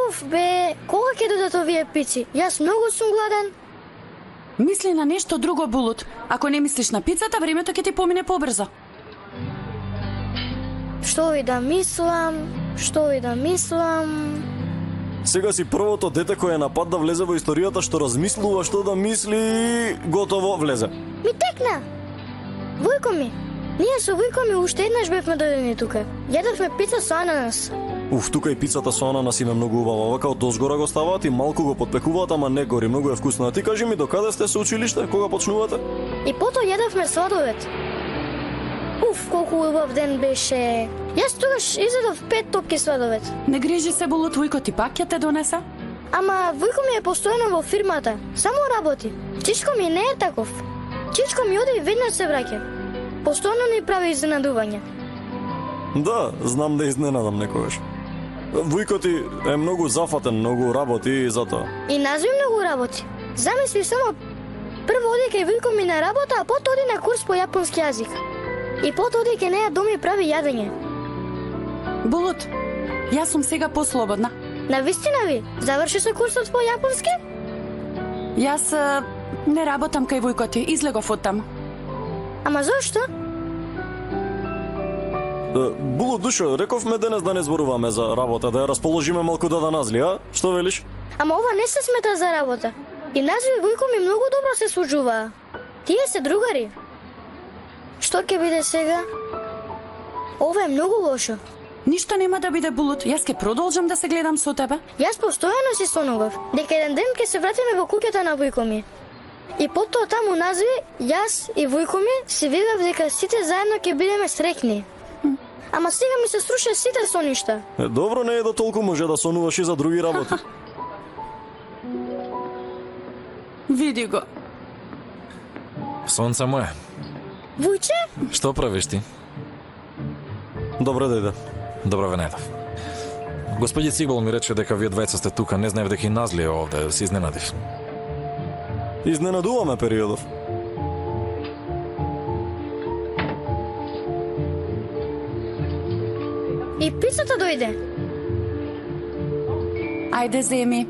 Уф, бе, кога ќе додат овие пици? Јас многу сум гладен. Мисли на нешто друго, Булут. Ако не мислиш на пицата, времето ќе ти помине побрзо. Што ви да мислам? Сега си првото дете кое е на пат да влезе во историјата што размислува што да мисли и готово влезе. Ми текна. Војко ми. Ние со војко ми уште еднаш бевме дојдени тука. Јадовме пица со ананас. Уф, тука и пицата со ананас им е многу убава. Вака од дозгора го ставаат и малку го потпекуваат, ама не гори, многу е вкусно. А ти кажи ми до каде сте со училиште, кога почнувате? И потоа јадовме сладолед. Уф, колку убав ден беше. Јас тогаш изедов 5 топки сладолед. Не грижи се, Булут, војко ти пак ќе те донеса? Ама војко ми е постојано во фирмата. Само работи. Чичко ми не е таков. Чичко ми оди и веднаш се враќа. Постојано ни прави изненадување. Да, знам да изненадам некогаш. Војко ти е многу зафатен, многу работи и затоа. И назви многу работи. Замисли само, прво оди кај војко ми на работа, а потоа оди на курс по јапонски јазик. И потоа оди кај неја дом и прави јадење. Булут, јас сум сега послободна. Навистина ви? Заврши се курсот по јапонски? Јас не работам кај војко ти, излегов од таму. Ама зошто? Булут, душо, рековме денес да не зборуваме за работа, да ја расположиме малку да назли, а? Што велиш? Ама ова не се смета за работа. И назви војко ми многу добро се случува. Тие се другари. Што ќе биде сега? Ова е многу лошо. Ништо нема да биде, Булут. Јас ќе продолжам да се гледам со тебе. Јас постојано си сонував дека еден ден ќе се вратиме во куќата на војко ми. И потоа таму назви, јас и војко ми си видев дека сите заедно ќе бидеме среќни. Ама сега ми се сруша сите соништа. Добро, не е да толку може да сонуваш и за други работи. Види го. Сонце моје, Вујче? што правиш ти? Добре дојде. Добро ве најдов. Господи Цигбал ми рече дека вие двајца сте тука, не знаев дека и Назли е овде, се изненадив. Изненадуваме периодов. И пицата дојде. Ајде, земи.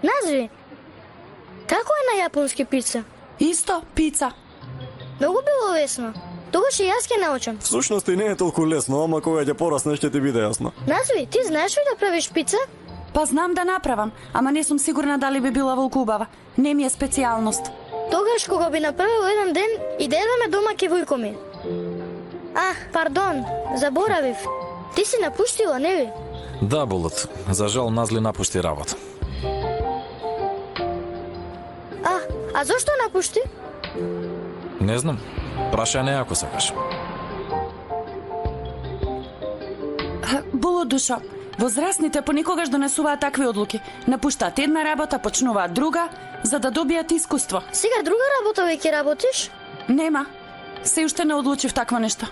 Назви. Како е на јапонски пица? Исто, пица. Многу било лесно. Тогаш и јас ќе научам. Всушност и не е толку лесно, ама кога ќе пораснеш ќе ти биде јасно. Назви, ти знаеш ли да правиш пица? Па знам да направам, ама не сум сигурна дали би била волку убава. Не ми е специјалност. Тогаш кога би направил еден ден, и да едеме дома ке војко ми. Пардон, заборавив. Ти си напуштила, не ли? Да, Булут, за жал Назли напушти работа. А зошто напушти? Не знам, прашај не ако сакаш. Булут, душо, возрастните понекогаш донесуваат такви одлуки. Напуштаат една работа, почнуваат друга, за да добијат искуство. Сега друга работа веќе работиш? Нема. Се уште не одлучив такво нешто.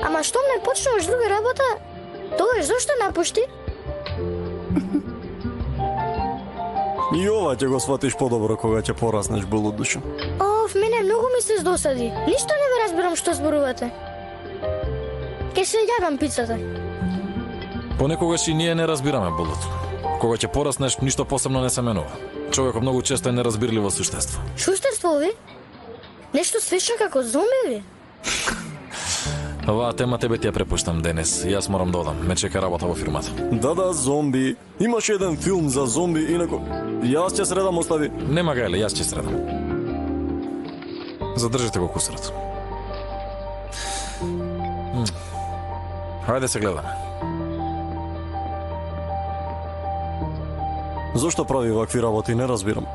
Ама што не почнуваш друга работа, тогаш зошто напушти? И ова ќе го сватиш подобро кога ќе пораснеш, Булут, душо. Мене многу ми се здосади. Ништо не ве разбирам што зборувате. Ке се јадам пицата. Понекогаш и ние не разбираме, Булут. Кога ќе пораснеш, ништо посебно не се менува. Човекот многу често е неразбирливо суштество. Суштество ви? Нешто слично како зомби ви? Оваа тема тебе ти ја препуштам денес. Јас морам да одам. Ме чека работа во фирмата. Да, зомби. Имаше еден филм за зомби, инако јас ќе средам остави. Нема гајле, јас ќе средам. Задржите го кусарот. Хајде се гледаме. Зошто прави вакви работи, не разбирам.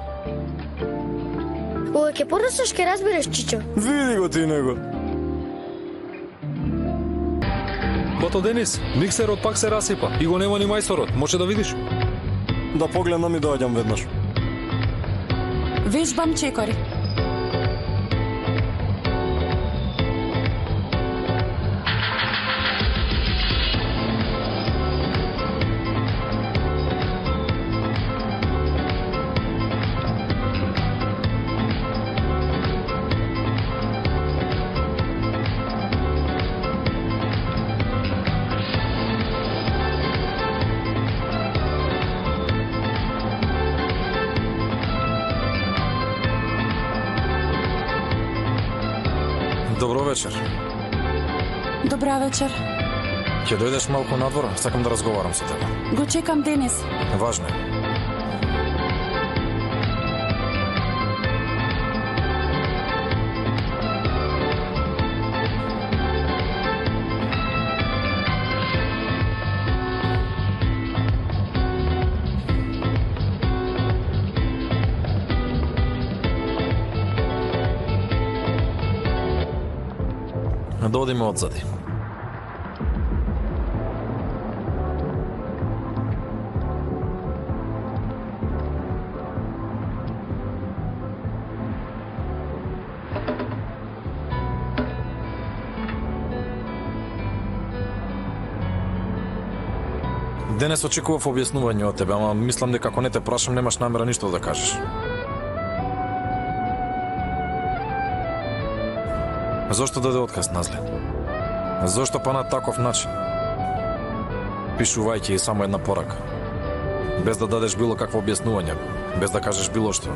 Кога ќе пораснеш ќе разбереш, Чичо. Види го ти него. Бато Денис, миксерот пак се расипа и го нема ни мајсторот. Може да видиш? Да погледнам и доаѓам веднаш. Вежбам чекори. Добро вечер. Добра вечер. Ќе дојдеш малку надвор? Сакам да разговарам со тебе. Го чекам Денис. Важно е. Да одиме одзади. Денес очекував објаснување од тебе, ама мислам дека ако не те прашам, немаш намера ништо да кажеш. Зошто даде отказ, Назли? Зошто па на таков начин? Пишувајќи само една порака. Без да дадеш било какво објаснување, без да кажеш било што.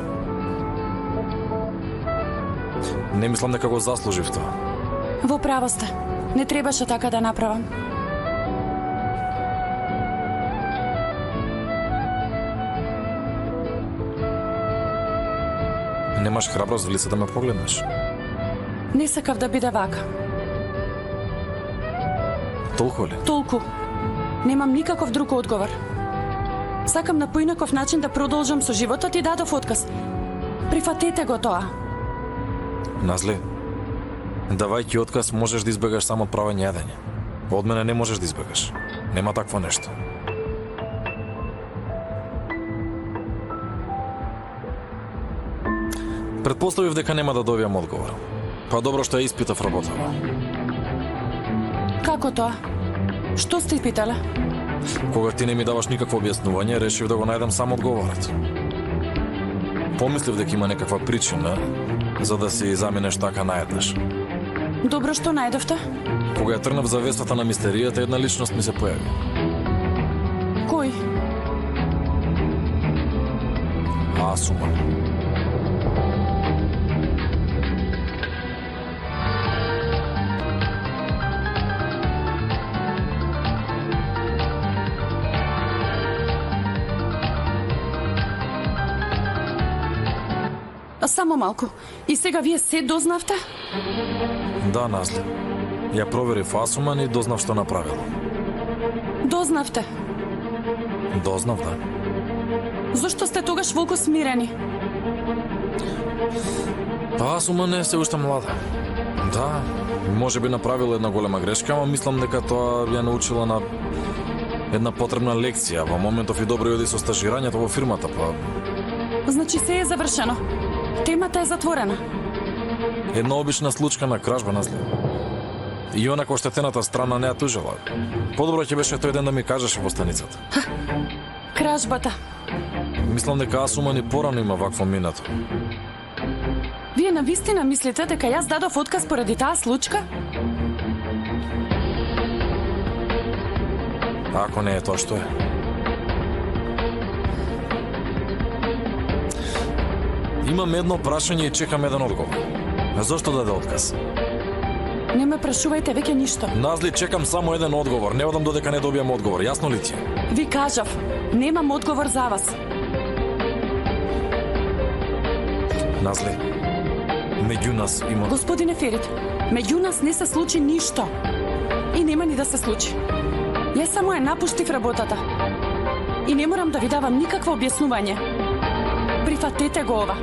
Не мислам дека го заслужив тоа. Во право сте. Не требаше така да направам. Немаш храброст в лице да ме погледнеш. Не сакав да биде вака. Толку ли? Толку. Немам никаков друг одговор. Сакам на поинаков начин да продолжам со животот и дадов отказ. Прифатете го тоа. Назли, давајќи отказ можеш да избегаш само правење јадење. Од мене не можеш да избегаш. Нема такво нешто. Предпоставив дека нема да добијам одговор. Па добро што ја испитав работава. Како тоа? Што сте питале? Кога ти не ми даваш никакво објаснување, решив да го најдам сам одговорот. Помислив дека има некаква причина за да си заминеш така наеднаш. Добро што најдовте? Кога ја трнав завесата на мистеријата, една личност ми се појави. Кој? Асума. Само малку. И сега вие се дознавте? Да, Назли. Ја проверив Асуман и дознав што направила. Дознавте. Дознав, да. Зошто сте тогаш волку смирени? Па Асуман е се уште млада. Да, може би направила една голема грешка, ама мислам дека тоа ја научила на една потребна лекција во моментов и добро јоди со стажирањето во фирмата, па Значи се е завршено. Темата е затворена. една обична случка на кражба, Назли. И онако оштетената страна не ја тужела. Подобро ќе беше тој ден да ми кажеше во станицата. Кражбата. Мислам дека Асуман и порано има вакво минато. Вие навистина мислите дека јас дадов отказ поради таа случка? Ако не е тоа што е. Имам едно прашање и чекам еден одговор. Зошто даде отказ? Не ме прашувајте веќе ништо. Назли, чекам само еден одговор. Не одам додека не добијам одговор. Јасно ли ти е? Ви кажав, немам одговор за вас. Назли, меѓу нас има... Господине Ферит, меѓу нас не се случи ништо. И нема ни да се случи. Јас само ја напуштив работата. И не морам да ви давам никакво објаснување. Прифатете го ова.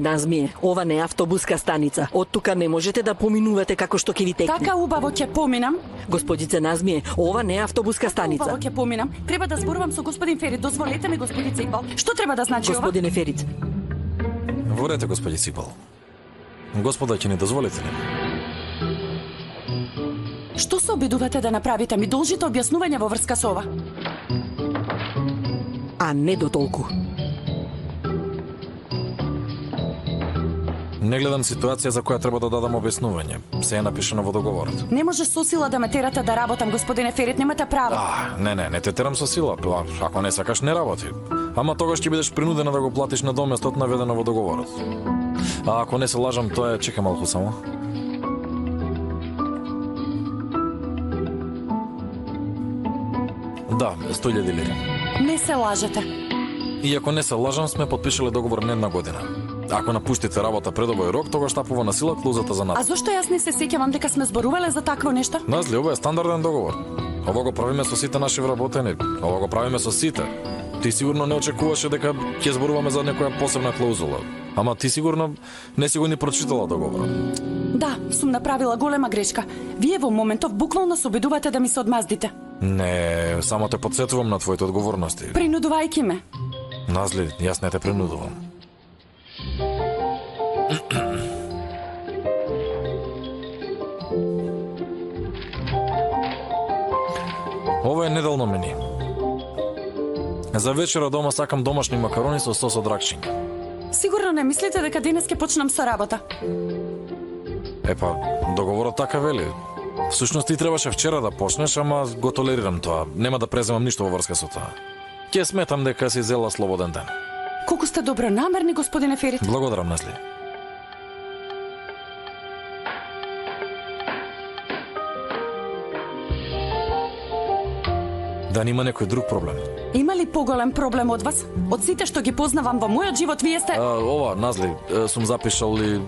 Назмие, ова не е автобуска станица. Од тука не можете да поминувате како што ќе ви текне. Така убаво ќе поминам. Господице Назмие, ова не е автобуска станица. Убаво ќе поминам. Треба да зборувам со господин Ферит. Дозволете ми, господице Икбал. Што треба да значи ова? Господине Ферит. Ворете, господи Сипал. Господа, ќе ни дозволите ли? Што се обидувате да направите? Ми должите објаснување во врска со ова. А не до толку. Не гледам ситуација за која треба да дадам објаснување. Се е напишано во договорот. Не може со сила да ме терате да работам, господине Ферит, немате право. Не те терам со сила. Ако не сакаш, не работи. Ама тогаш ќе бидеш принудена да го платиш на доместот наведено во договорот. А ако не се лажам, тоа е... Чекај малку само. Да, 100.000 лири. Не се лажете. И ако не се лажам, сме подпишале договор на 1 година. Ако напуштите работа пред овој рок, тогаш штапува на сила клузата за нас. А зошто јас не се сеќавам дека сме зборувале за такво нешто? Назли, ова е стандарден договор. Ова го правиме со сите наши вработени. Ова го правиме со сите. Ти сигурно не очекуваше дека ќе зборуваме за некоја посебна клаузула. Ама ти сигурно не си го ни прочитала договорот. Да, сум направила голема грешка. Вие во моментов буквално се обидувате да ми се одмаздите. Не, само те подсетувам на твоите одговорности. Принудувајќи ме. Назли, јас не те принудувам. Ова е неделно мени. За вечера дома сакам домашни макарони со сос од ракчиња. Сигурно не мислите дека денес ќе почнам со работа. Епа, договорот така вели. Всушност ти требаше вчера да почнеш, ама го толерирам тоа. Нема да преземам ништо во врска со тоа. Ќе сметам дека си зела слободен ден. Колку сте добронамерни, господине Ферит. Благодарам, Назли. Да нема некој друг проблем. Има ли поголем проблем од вас? Од сите што ги познавам во мојот живот, вие сте... Ова, Назли, сум запишал и...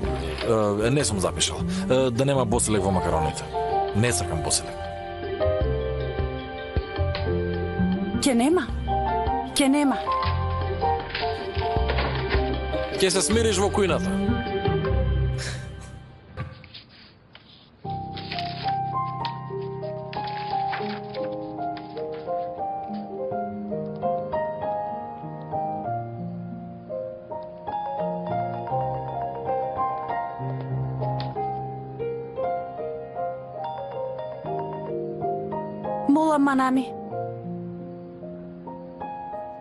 не сум запишал. Да нема босилек во макароните. Не сакам босилек. Ке нема? Ке нема. Ке се смириш во кујната. Молам, Манами.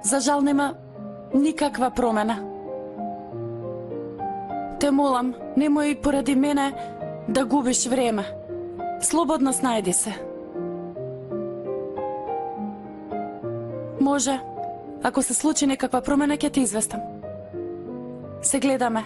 За жал нема никаква промена. Те молам, немој поради мене да губиш време. Слободно снајди се. Може, ако се случи некаква промена, ќе ти известам. Се гледаме.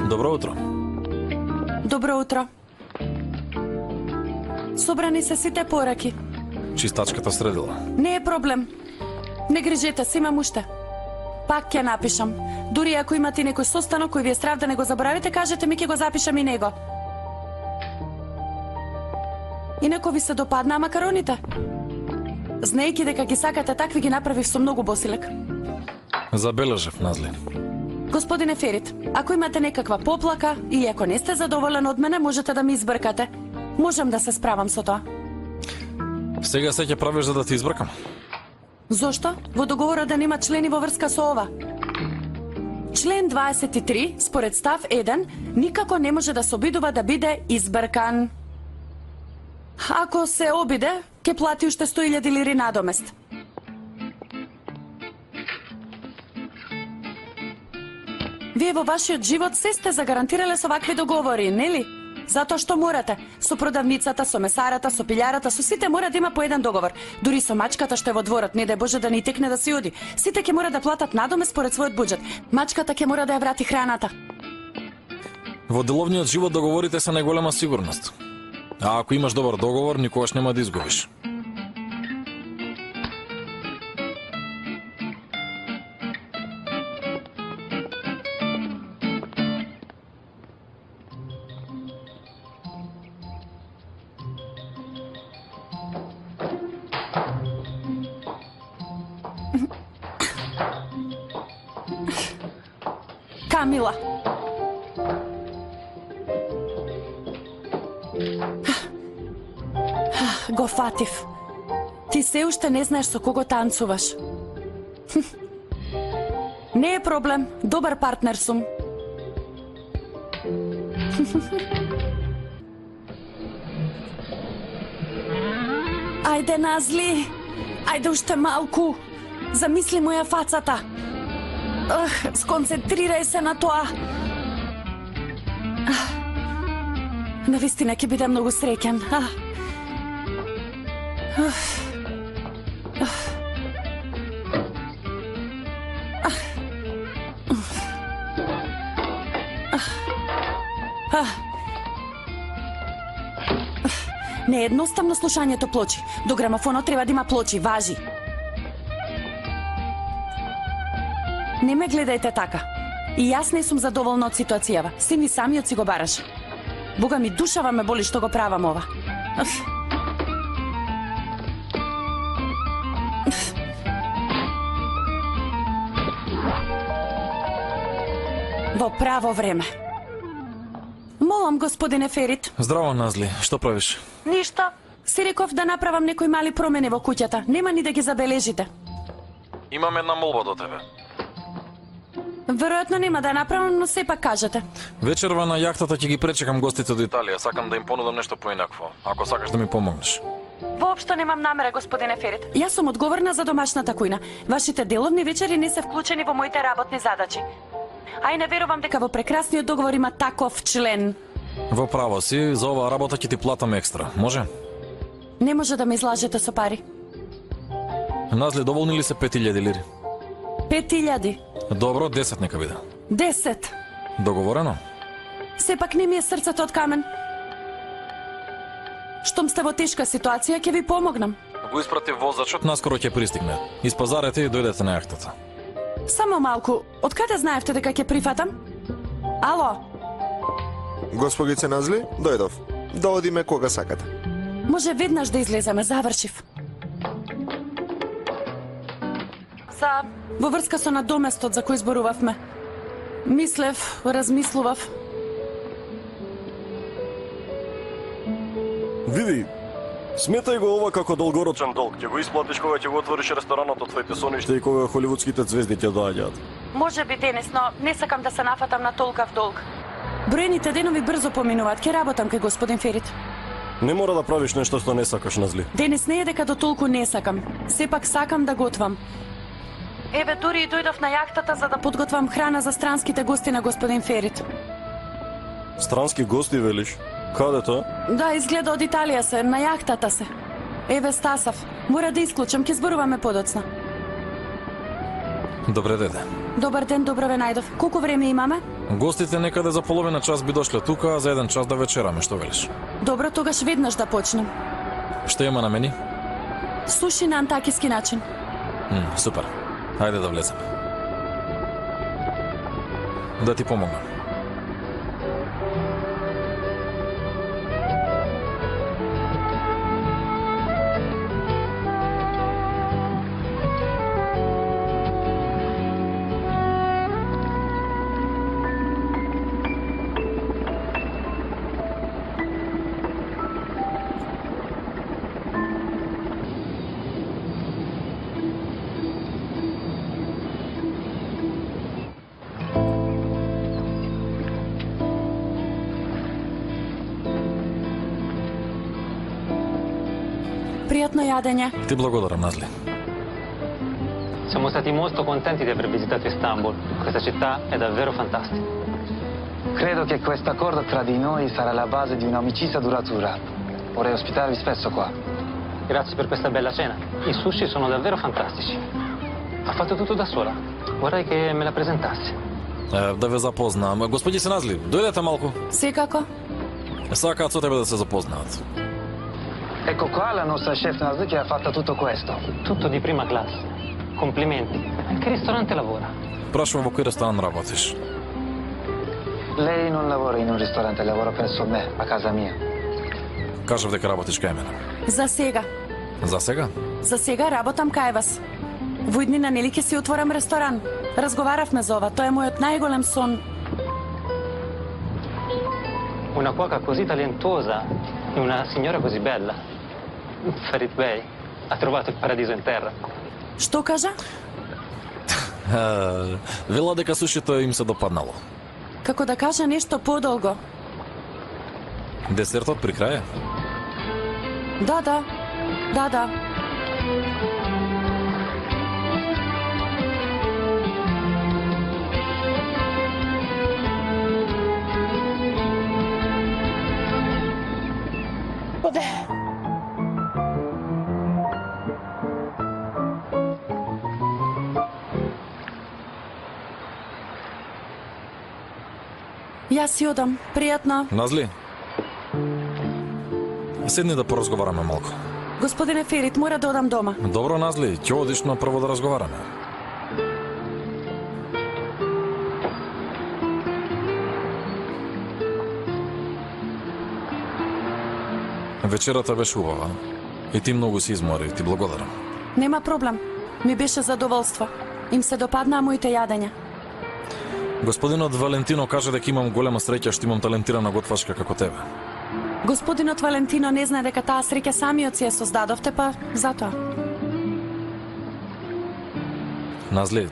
Добро утро. Добро утро. Собрани се сите пораки. Чистачката средила. Не е проблем. Не грижете се, имам уште. Пак ќе напишам. Дури ако имате некој состанок кој ви е страв да не го заборавите, кажете ми, ќе го запишам и него. Инако ви се допаднаа макароните? Знаејќи дека ги сакате такви, ги направив со многу босилек. Забележав, Назли. Господине Ферит, ако имате некаква поплака и ако не сте задоволен од мене, можете да ми избркате. Можам да се справам со тоа. Сега се ќе правиш за да ти избркам. Зошто? Во договорот да нема члени во врска со ова. Член 23, според став 1, никако не може да се обидува да биде избркан. Ако се обиде, ќе плати уште 100.000 лири надомест. Вие во вашиот живот се сте загарантирале со вакви договори, нели? Затоа што морате. Со продавницата, со месарата, со пилјарата, со сите мора да има по еден договор. Дури со мачката што е во дворот, не дај Боже да ни текне да се оди. Сите ќе мора да платат надомест според својот буџет. Мачката ќе мора да ја врати храната. Во деловниот живот договорите се најголема сигурност. А ако имаш добар договор, никогаш нема да изгубиш. Камила. Го фатив. Ти се уште не знаеш со кого танцуваш. Не е проблем, добар партнер сум. Ајде, Назли. Ајде уште малку. Замисли моја фацата. Сконцентрирај се на тоа. Навистина ќе биде многу среќен. Не е едноставно слушањето плочи. До грамофонот треба да има плочи, важи. Не ме гледајте така. И јас не сум задоволна од ситуацијава. Си ми самиот си го бараш. Бога ми, душава ме боли што го правам ова. Во право време. Молам, господине Ферит. Здраво, Назли. Што правиш? Ништо. Си реков да направам некои мали промени во куќата. Нема ни да ги забележите. Имам една молба до тебе. Веројатно нема да направам, но сепак кажете. Вечерва на јахтата ќе ги пречекам гостите од Италија. Сакам да им понудам нешто поинакво. Ако сакаш да ми помогнеш. Воопшто немам намера, господине Ферит. Јас сум одговорна за домашната кујна. Вашите деловни вечери не се вклучени во моите работни задачи. А и не верувам дека во прекрасниот договор има таков член. Во право си, за оваа работа ќе ти платам екстра. Може? Не може да ме излажете со пари. Назли, доволни ли се 5.000 лири? 5.000. Добро, 10 нека биде. 10. Договорено? Сепак не ми е срцето од камен. Штом сте во тешка ситуација, ќе ви помогнам. Го испрати возачот, наскоро ќе пристигне. Испазарете и дојдете на јахтата. Само малку, од каде знаевте дека ќе прифатам? Ало, Господице Назли, дојдов. Да одиме кога сакате. може веднаш да излеземе, завршив. Во врска со надоместот за кој зборувавме. Мислев, размислував. Види, сметај го ова како долгорочен долг. Ќе го исплатиш кога ќе го отвориш ресторанот од твоите соништа и кога холивудските звезди ќе доаѓаат. Може би денес, но не сакам да се нафатам на толкав долг. Броените денови брзо поминуваат, ќе работам кај господин Ферит. Не мора да правиш нешто што не сакаш, Назли. Денес не е дека до толку не сакам. Сепак сакам да готвам. Еве, дури и дојдов на јахтата за да подготвам храна за странските гости на господин Ферит. Странски гости, велиш? Каде тоа? Да, изгледа од Италија се, на јахтата се. Еве, стасав. Мора да исклучам, ќе зборуваме подоцна. Добре, деде. Добар ден, добро ве најдов. Колку време имаме? Гостите некаде за половина час би дошле тука, а за 1 час да вечераме, што велиш? Добро, тогаш веднаш да почнем. Што има на мени? Суши на антакиски начин. Супер. Хајде да влеземе. Да ти помогнам. пријатно јадење. Ти благодарам, Назли. Siamo stati molto contenti di aver visitato Istanbul. Questa città è davvero fantastica. Credo che questo accordo tra di noi sarà la base di un'amicizia duratura. Vorrei ospitarvi spesso qua. Grazie per questa bella cena. I sushi sono davvero fantastici. Ha fatto tutto da sola. Vorrei che me la presentassi. Да ве запознам. Господице Назли, дојдете малку. Секако. Сакаат со тебе да се запознаат. Ecco qua la nostra chef Nazli che ha fatto tutto questo. Tutto di prima classe. Complimenti. In che ristorante lavora? Прашувам во кој ресторан работиш? Lei non lavora in un ristorante, lavora presso me, a casa mia. Кажав дека работиш кај мене. За сега. За сега? За сега работам кај вас. Во иднина нели ќе си отворам ресторан. Разговаравме за ова, тоа е мојот најголем сон. Una cuoca così talentuosa e una signora così bella. Farid Bey ha trovato il paradiso in terra. Што кажа? Вела дека сушито им се допаднало. Како да кажа нешто подолго. Десертот при крај? Да, да. Да, да. Оде. Јас си одам. Пријатно. Назли? Седни да поразговараме малку. Господине Ферит, мора да одам дома. Добро, Назли, ќе одиш, но прво да разговараме. Вечерата беше убава. И ти многу си измори, ти благодарам. Нема проблем. Ми беше задоволство. Им се допаднаа моите јадења. Господинот Валентино каже дека имам голема среќа што имам талентирана готвачка како тебе. Господинот Валентино не знае дека таа среќа самиот си ја создадовте, па затоа. Назли,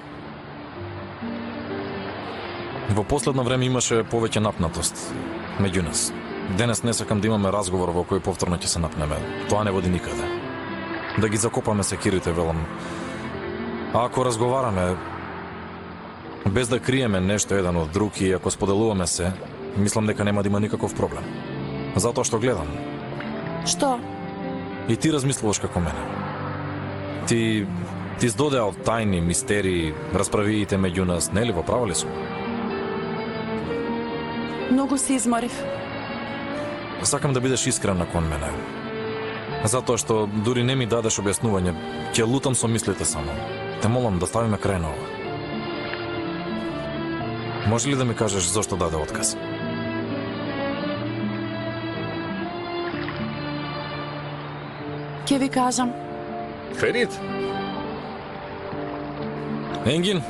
во последно време имаше повеќе напнатост меѓу нас. Денес не сакам да имаме разговор во кој повторно ќе се напнеме. Тоа не води никаде. Да ги закопаме секирите, велам. А ако разговараме, без да криеме нешто еден од друг и ако споделуваме се, мислам дека нема да има никаков проблем. Затоа што гледам. Што? И ти размислуваш како мене. Ти здодеал тајни, мистерии, расправиите меѓу нас, нели во право ли сум? Многу се изморив. Сакам да бидеш искрена кон мене. Затоа што дури не ми дадеш објаснување, ќе лутам со мислите само. Те молам да ставиме крај на ова. Може ли да ми кажеш зошто даде отказ? Ќе ви кажам. Ферит, Енгин?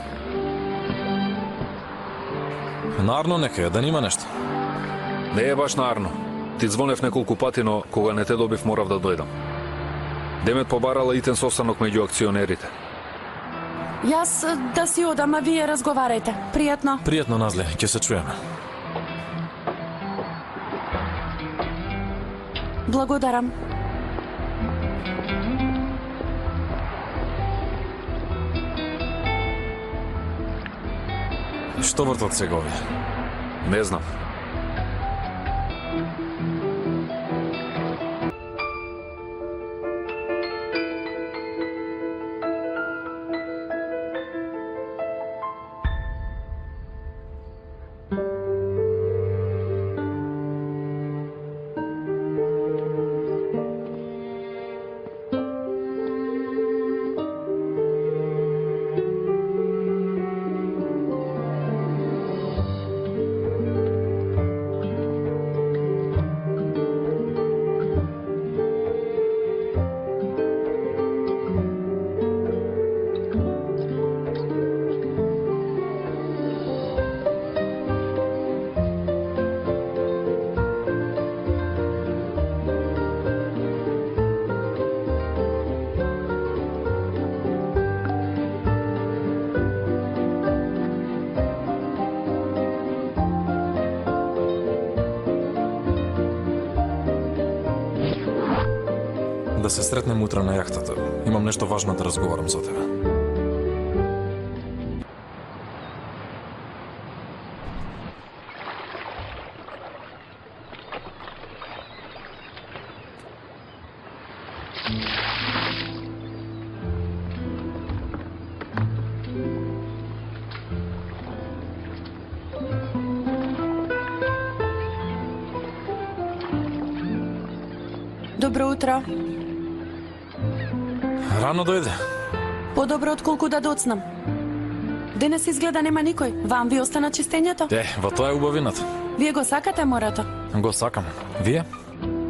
Нарно нека е, да нима нешто. не е баш нарно. Ти звонев неколку пати, но кога не те добив морав да дојдам. Демет побарала итен состанок меѓу акционерите. Јас да си одам, а вие разговарајте. Пријатно. Пријатно, Назли, ќе се чуеме. Благодарам. Што вртат сега овие? Не знам. да се сретнем утре на јахтата. Имам нешто важно да разговарам со тебе. Добро утро. Рано дојде. Подобро отколку да доцнам. Денес изгледа нема никој. Вам ви остана чистењето? Во тоа е убавината. Вие го сакате морето? Го сакам. Вие?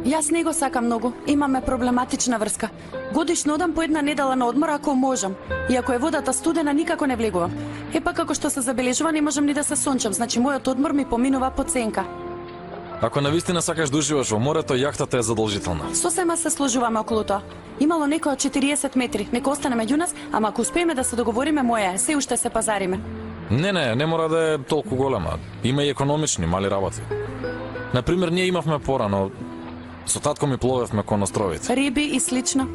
Јас не го сакам многу. Имаме проблематична врска. Годишно одам по една недела на одмор ако можам. И ако е водата студена, никако не влегувам. Епак како што се забележува, не можам ни да се сончам, значи мојот одмор ми поминува по ценка. Ако навистина сакаш да уживаш во морето, јахтата е задолжителна. Сосема се сложуваме околу тоа. Имало некој од 40 метри. Нека остане меѓу нас, ама ако успееме да се договориме, моја е. Се уште се пазариме. Не мора да е толку голема. Има и економични, мали работи. Например, ние имавме порано. Со татко ми пловевме кон островите. Риби и слично.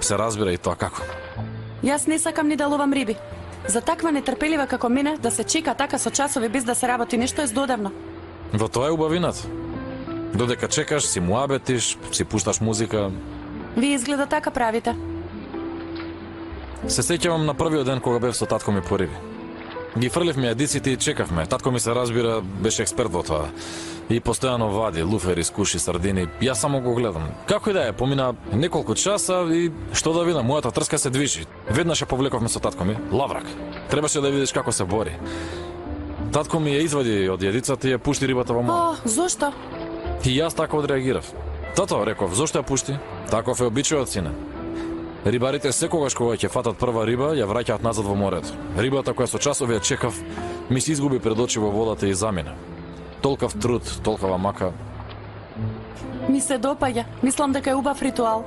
Се разбира и тоа како. Јас не сакам ни да ловам риби. За таква нетрпелива како мене, да се чека така со часови без да се работи нешто е здодевно. Во тоа е убавината. Додека чекаш, си муабетиш, си пушташ музика. Вие изгледа така правите. Се сеќавам на првиот ден кога бев со татко ми по риби. Ги фрливме јадиците и чекавме. Татко ми се разбира, беше експерт во тоа. И постојано вади луфери, скуши, сардини. Јас само го гледам. Како и да е, помина неколку часа и што да видам, мојата трска се движи. Веднаш ја повлековме со татко ми. Лаврак. Требаше да видиш како се бори. Татко ми ја извади од јадицата и ја пушти рибата во море. Зошто? И јас така одреагирав. Тато, реков, зошто ја пушти? Таков е обичајот, сине. Рибарите секогаш кога ќе фатат прва риба, ја враќаат назад во морето. Рибата која со часови ја чекав, ми се изгуби пред очи во водата и замина. Толкав труд, толкова мака. Ми се допаѓа. Мислам дека е убав ритуал.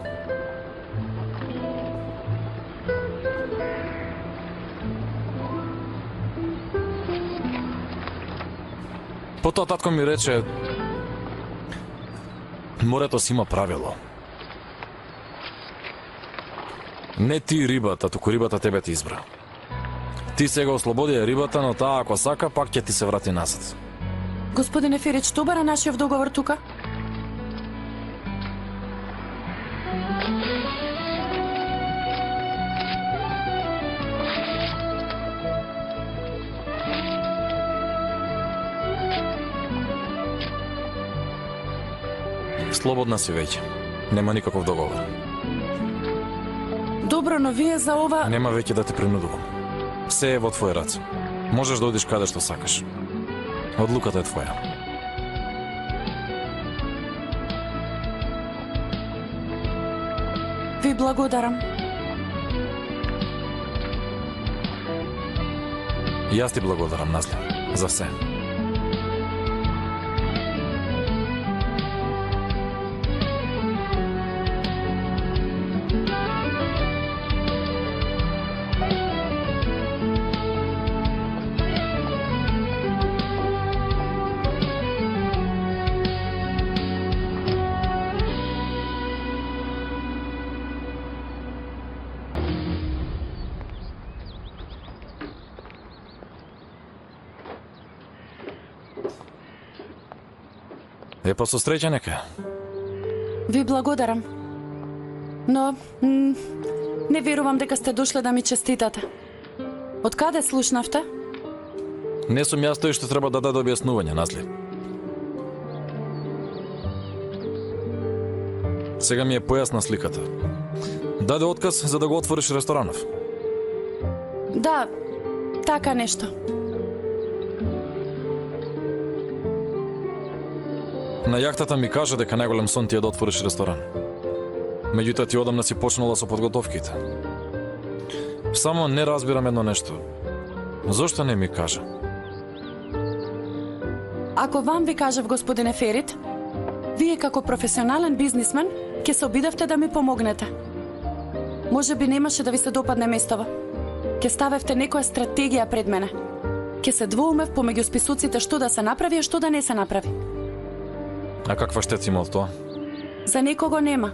Потоа татко ми рече, морето си има правило. Не ти рибата, туку рибата тебе ти избра. Ти сега ослободи рибата, но таа ако сака, пак ќе ти се врати назад. Господине Ферич, што бара нашиот договор тука? Слободна си веќе. Нема никаков договор. Добро, но вие за ова... Нема веќе да те принудувам. Се е во твој раце. Можеш да одиш каде што сакаш. Одлуката е твоја. Ви благодарам. Јас ти благодарам, Назли, за се. Па со среќа нека. Ви благодарам. Но, не верувам дека сте дошле да ми честитате. Од каде слушнавте? Не сум јас тој што треба да даде објаснување, Назли. Сега ми е појасна сликата. Даде отказ за да го отвориш ресторанов. Да, така нешто. На јахтата ми кажа дека најголем сон ти е да отвориш ресторан. Меѓутоа ти одамна си почнала со подготовките. Само не разбирам едно нешто. Зошто не ми кажа? Ако вам ви кажав, господине Ферит, вие како професионален бизнисмен ќе се обидавте да ми помогнете. Може би немаше да ви се допадне местово. Ќе ставевте некоја стратегија пред мене. Ќе се двоумев помеѓу списуците што да се направи и што да не се направи. А каква штета има од тоа? За некого нема.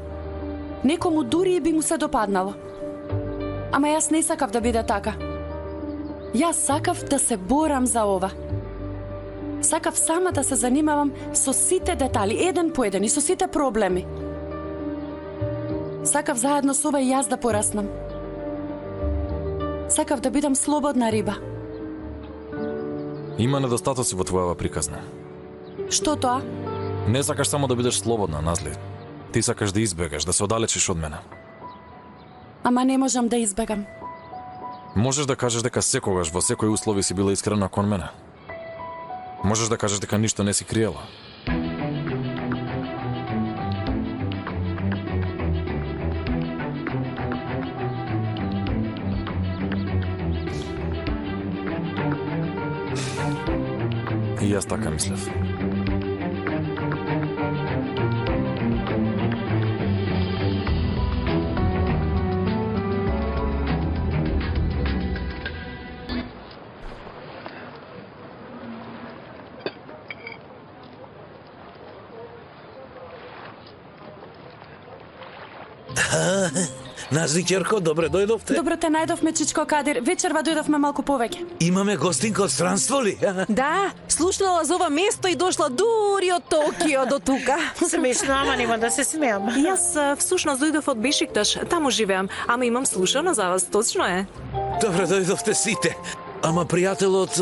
Некому дури и би му се допаднало. Ама јас не сакав да биде така. Јас сакав да се борам за ова. Сакав сама да се занимавам со сите детали, еден по еден и со сите проблеми. Сакав заедно со ова и јас да пораснам. Сакав да бидам слободна риба. Има недостатоци во твојава приказна. Што тоа? Не сакаш само да бидеш слободна, Назли. Ти сакаш да избегаш, да се оддалечиш од мене. Ама не можам да избегам. Можеш да кажеш дека секогаш во секој услови си била искрена кон мене. Можеш да кажеш дека ништо не си криела. И јас така мислев. Назли, ќерко, добре дојдовте. Добро те најдовме, Чичко Кадир. Вечерва дојдовме малку повеќе. Имаме гостинка од странство ли? Да, слушнала за ова место и дошла дури од Токио до тука. Смешно, ама нема да се смеам. Јас всушност дојдов од Бешикташ, таму живеам, ама имам слушано за вас, точно е. Добре дојдовте сите. Ама пријателот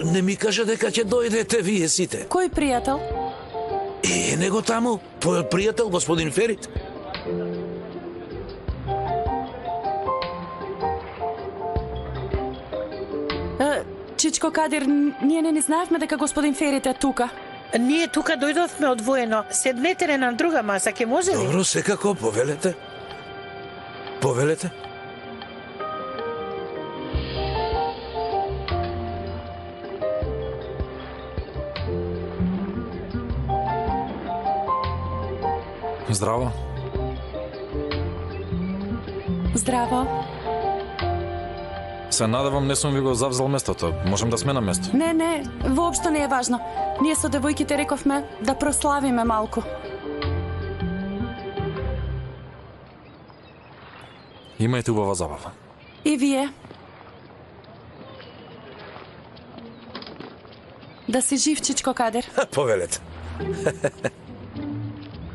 не ми кажа дека ќе дојдете вие сите. Кој пријател? Него таму, твојот пријател, господин Ферит. Чичко Кадир, ние не знаевме дека господин Ферит е тука. Ние тука дојдовме одвоено. Седнете на друга маса, ќе може ли? Добро, секако, повелете. Повелете. Здраво. Здраво. Се надевам не сум ви го завзел местото. Можем да сме на место. Не, воопшто не е важно. Ние со девојките рековме да прославиме малку. Имајте убава забава. И вие? Да си жив, Чичко Кадир. Повелете.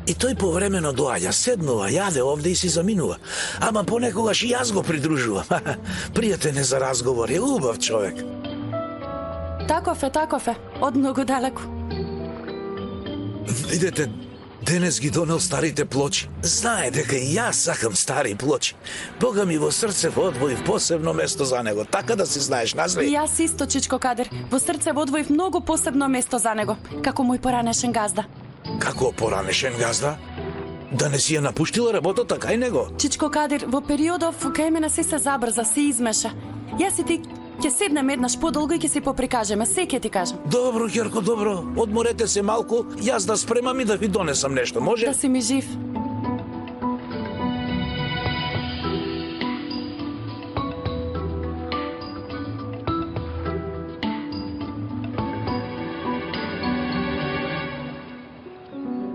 И тој повремено доаѓа, седнува, јаде овде и си заминува. Ама понекогаш и јас го придружувам. Пријатен е за разговор, е убав човек. Таков е, од многу далеку. Видете, денес ги донел старите плочи. Знае дека и јас сакам стари плочи. Бога ми во срце одвоив посебно место за него, така да си знаеш, Назли. И јас исто, Чичко Кадир. Во срце одвоив многу посебно место за него, како мој поранешен газда. Како поранешен газда? Да не си ја напуштила работата кај него? Чичко Кадир, во периодов кај мене се забрза, се измеша. Јас и ти ќе седнеме еднаш подолго и ќе си поприкажеме, се ќе ти кажам. Добро, ќерко, добро. Одморете се малку, јас да спремам и да ви донесам нешто, може? Да си ми жив.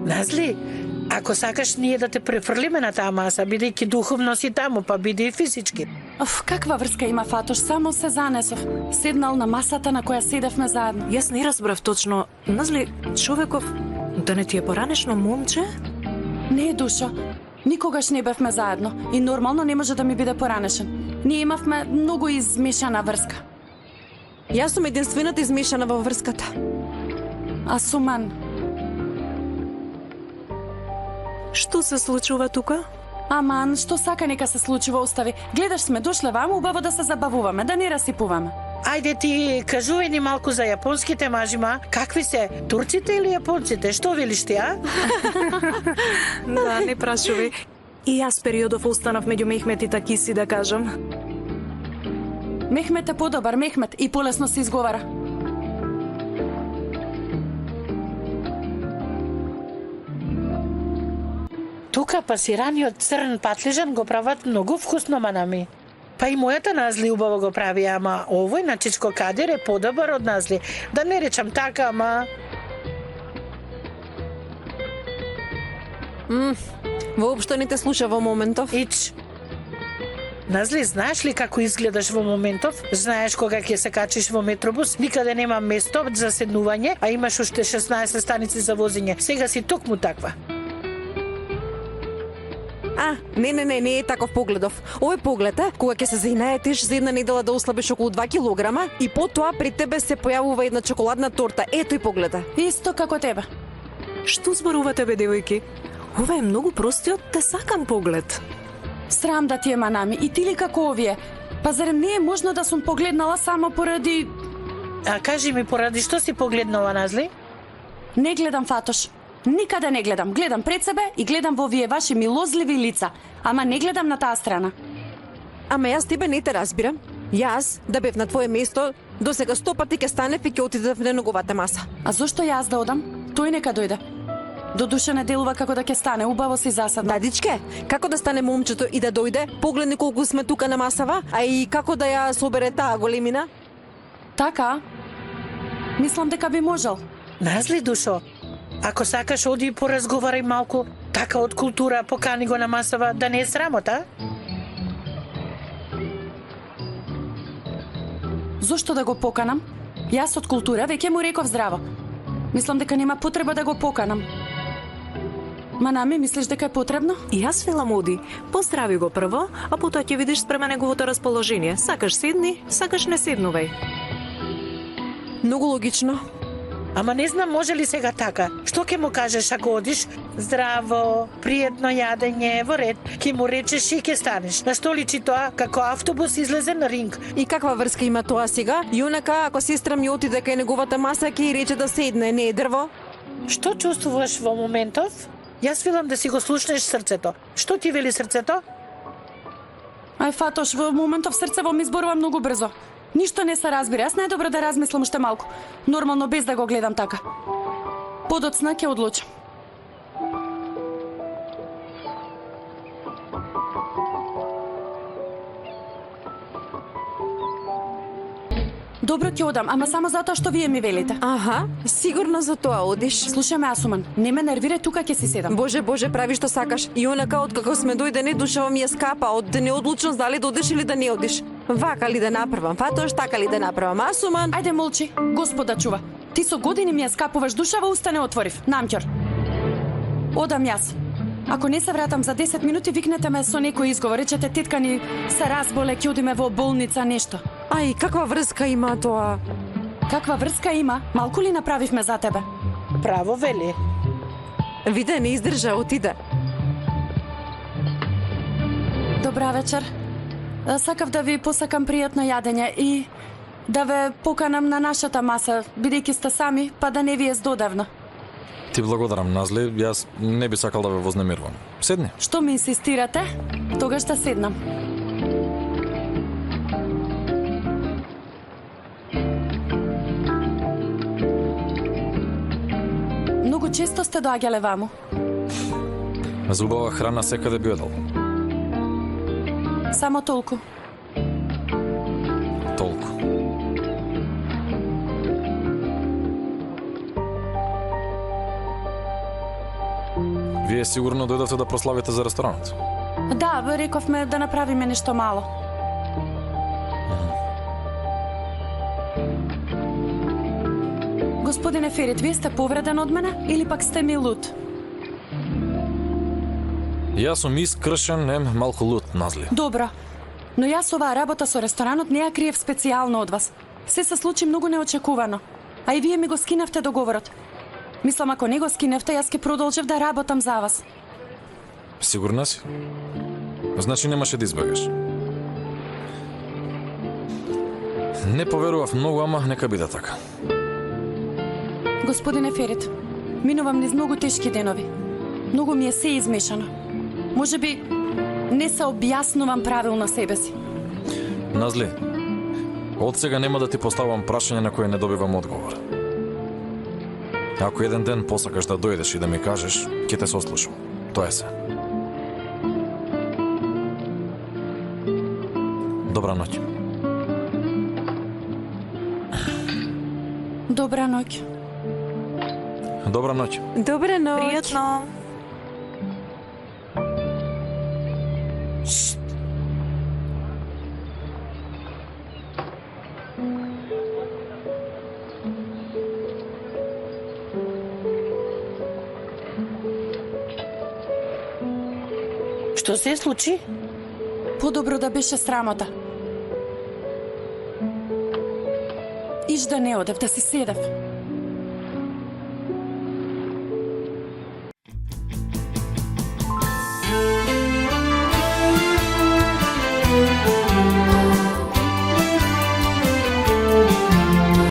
Назли, ако сакаш ние да те префрлиме на таа маса, бидејќи духовно си таму, па биде и физички. Каква врска има Фатош? Само се занесов. Седнал на масата на која седевме заедно. Јас не разбрав точно. Назли, човеков да не ти е поранешно момче? Не, Душо. Никогаш не бевме заедно и нормално не може да ми биде поранешен. Ние имавме многу измешана врска. Јас сум единствената измешана во врската. А Суман? Што се случува тука? Аман, што сака нека се случува, остави. Гледаш сме дошле ваму, убаво да се забавуваме, да не расипуваме. Ајде ти кажувај ни малку за јапонските мажима. Какви се, турците или јапонците? Што велиш ти, а? Да, не прашувај. И јас периодов останав меѓу Мехмет и Такиси, да кажам. Мехмет е подобар, Мехмет, и полесно се изговара. Тука пасираниот црн патлижан го прават многу вкусно, манами. Па и мојата Назли убаво го прави, ама овој на Чичко Кадир е подобар од Назли. Да не речам така, ама... Воопшто не те слуша во моментов. Ич. Назли, знаеш ли како изгледаш во моментов? Знаеш кога ќе се качиш во метробус, никаде нема место за седнување, а имаш уште 16 станици за возење. Сега си токму таква. Не е таков погледов. Овој поглед е кога ќе се заинаетиш за една недела да ослабиш околу 2 килограма и потоа при тебе се појавува една чоколадна торта. Ето и погледа. Исто како тебе. Што зборувате, бе, девојки? Ова е многу простиот те сакам поглед. Срам да ти е, манами, и ти ли како овие? Па зарем не е можно да сум погледнала само поради... А кажи ми, поради што си погледнала, Назли? Не гледам, Фатош. Никаде не гледам. Гледам пред себе и гледам во овие ваши милозливи лица. Ама не гледам на таа страна. Ама јас тебе не те разбирам. Јас, да бев на твое место, досега 100 пати ќе станев и ќе отидев на неговата маса. А зошто јас да одам? Тој нека дојде. До душа не делува како да ќе стане, убаво си засадна. Дадичке, како да стане момчето и да дојде? Погледни колку сме тука на масава, а и како да ја собере таа големина? Така? Мислам дека би можел. Назли, душо, ако сакаш, оди и поразговарај малку. Така од култура, покани го на масава, да не е срамота. Зошто да го поканам? Јас од култура веќе му реков здраво. Мислам дека нема потреба да го поканам. Манами, мислиш дека е потребно? И јас велам оди. Поздрави го прво, а потоа ќе видиш спрема неговото расположение. Сакаш седни, сакаш не седнувај. Многу логично. Ама не знам може ли сега така. Што ќе му кажеш ако одиш? Здраво, пријатно јадење, во ред. Ќе му речеш и ќе станеш. На што личи тоа? Како автобус излезе на ринг. И каква врска има тоа сега? Јунака, ако сестра ми отиде кај неговата маса, ќе и рече да седне, не е дрво? Што чувствуваш во моментов? Јас велам да си го слушнеш срцето. Што ти вели срцето? Ај, Фатош, во моментов срцево ми зборува многу брзо. Ништо не се разбира, јас најдобро да размислам уште малку. Нормално без да го гледам така. Подоцна ќе одлучам. Добро ќе одам, ама само затоа што вие ми велите. Аха, сигурно за тоа одиш. Слушај ме, Асуман, не ме нервирај, тука ќе си седам. Боже, прави што сакаш. И онака откако сме дојдени, душава ми е скапа од неодлучност дали да одиш или да не одиш. Вака ли да направам, Фатош, така ли да направам, Асуман? Ајде молчи, Господа чува. Ти со години ми ја скапуваш душава, уста не отворив. Намќор. Одам јас. Ако не се вратам за 10 минути, викнете ме со некој изговор. Речете, тетка ни се разболе, ќе одиме во болница, нешто. Ај, каква врска има тоа? Каква врска има? Малку ли направивме за тебе? Право вели. Виде, не издржа, отиде. Добра вечер. Сакав да ви посакам пријатно јадење и да ве поканам на нашата маса, бидејќи сте сами, па да не ви е здодевно. Ти благодарам, Назли, јас не би сакал да ве вознемирувам. Седни. Што ми инсистирате? Тогаш да седнам. Многу често сте доаѓале ваму. За убава храна секаде би одел. Само толку. Толку. Вие сигурно дојдовте да прославите за ресторанот? Да, рековме да направиме нешто мало. Господине Ферит, вие сте повреден од мене или пак сте ми луд? Јас сум искршен, малку луд, Назли. Добро, но јас оваа работа со ресторанот не ја криев специјално од вас. Се се случи многу неочекувано, а и вие ми го скинавте договорот. Мислам, ако не го скиневте, јас ќе продолжев да работам за вас. Сигурна си? Значи немаше да избегаш. Не поверував многу, ама нека биде така. Господине Ферит, минувам низ многу тешки денови. Многу ми е се измешано. Може би не се објаснувам правилно себе си. Назли, од сега нема да ти поставам прашање на кое не добивам одговор. Ако еден ден посакаш да дојдеш и да ми кажеш, ќе те сослушам. Тоа е се. Добра ноќ. Добра ноќ. Добра ноќ. Добра ноќ. Пријатно. Што се случи? Подобро да беше срамота. Иш да не одев, да си седев.